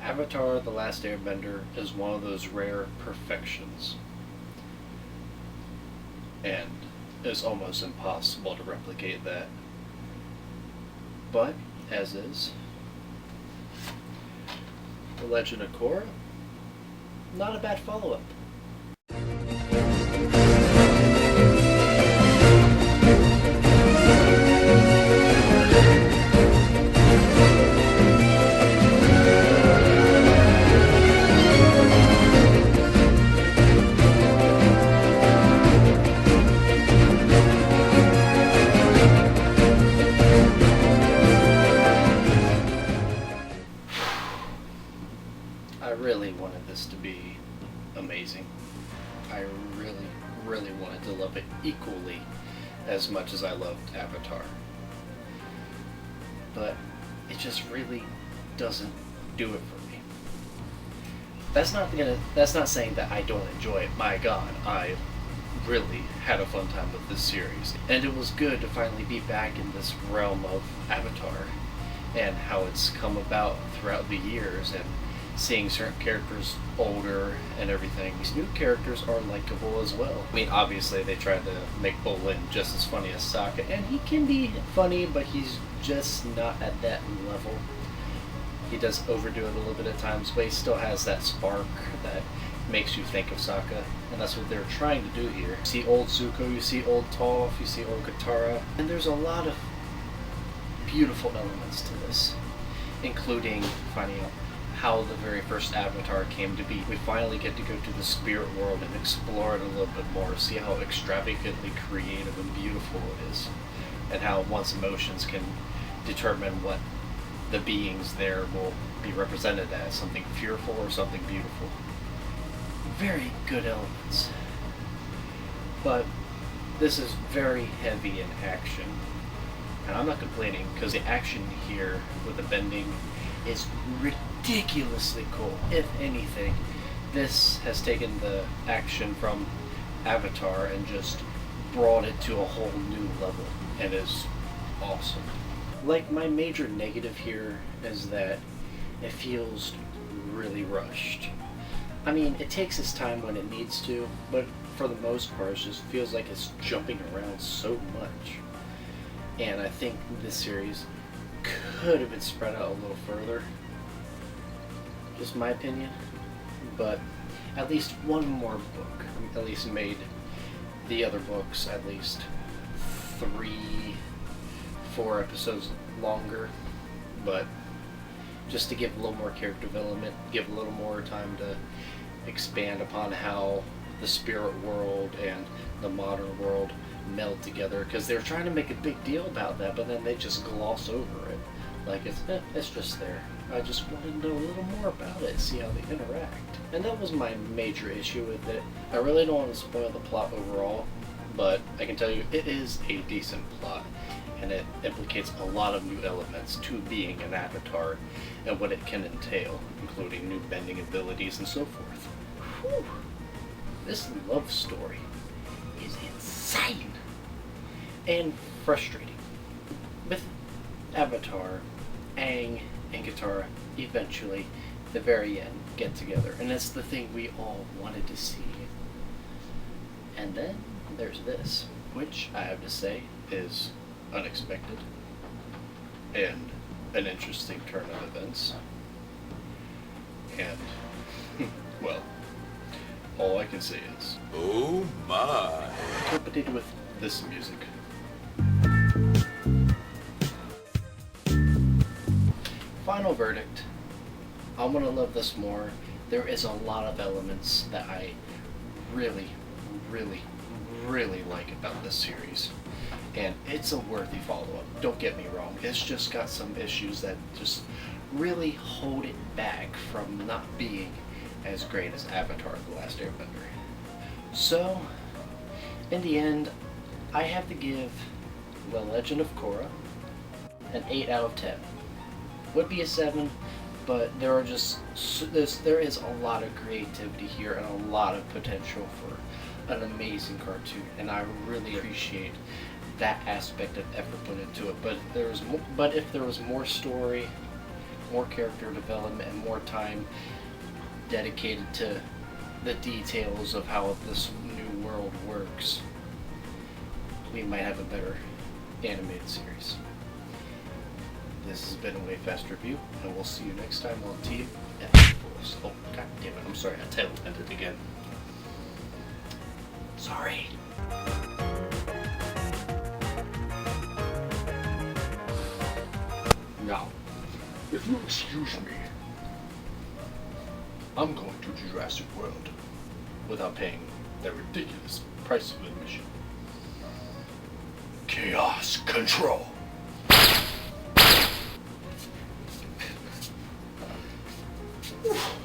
Avatar: The Last Airbender is one of those rare perfections, and it's almost impossible to replicate that. But, as is, The Legend of Korra, not a bad follow-up. I really wanted this to be amazing. I really, really wanted to love it equally as much as I loved Avatar. But it just really doesn't do it for me. That's not saying that I don't enjoy it. My God, I really had a fun time with this series. And it was good to finally be back in this realm of Avatar and how it's come about throughout the years, and seeing certain characters older and everything. These new characters are likable as well. I mean, obviously they tried to make Bolin just as funny as Sokka, and he can be funny, but he's just not at that level. He does overdo it a little bit at times, but he still has that spark that makes you think of Sokka, and that's what they're trying to do here. You see old Zuko, you see old Toph, you see old Katara, and there's a lot of beautiful elements to this, including finding out how the very first Avatar came to be. We finally get to go to the spirit world and explore it a little bit more, see how extravagantly creative and beautiful it is, and how one's emotions can determine what the beings there will be represented as, something fearful or something beautiful. Very good elements. But this is very heavy in action. And I'm not complaining, because the action here with the bending is ridiculously cool. If anything, this has taken the action from Avatar and just brought it to a whole new level, and is awesome. Like, my major negative here is that it feels really rushed. I mean, it takes its time when it needs to, but for the most part, it just feels like it's jumping around so much. And I think this series could have been spread out a little further. Just my opinion. But at least one more book at least made the other books at least 3-4 episodes longer. But just to give a little more character development, give a little more time to expand upon how the spirit world and the modern world meld together, because they're trying to make a big deal about that, but then they just gloss over it. Like, it's just there. I just want to know a little more about it, see how they interact. And that was my major issue with it. I really don't want to spoil the plot overall, but I can tell you it is a decent plot, and it implicates a lot of new elements to being an Avatar and what it can entail, including new bending abilities and so forth. Whew. This love story is insane and frustrating. With Avatar, Aang and Katara eventually, at the very end, get together, and that's the thing we all wanted to see. And then there's this, which I have to say is unexpected and an interesting turn of events. And, well, all I can say is, oh my. accompanied with this music. Final verdict. I'm gonna love this more. There is a lot of elements that I really, really, really like about this series. And it's a worthy follow-up, don't get me wrong. It's just got some issues that just really hold it back from not being as great as Avatar: The Last Airbender. So, in the end, I have to give The Legend of Korra an 8 out of 10. Would be a 7, but there is a lot of creativity here and a lot of potential for an amazing cartoon, and I really appreciate that aspect of effort put into it. But if there was more story, more character development and more time dedicated to the details of how this new world works, we might have a better animated series. This has been a Way Fast Review, and we'll see you next time on Team F-Force. Oh, god damn it, I'm sorry, I tail-ended again. Sorry. Now, if you'll excuse me, I'm going to Jurassic World without paying that ridiculous price of admission. Chaos Control. Oof.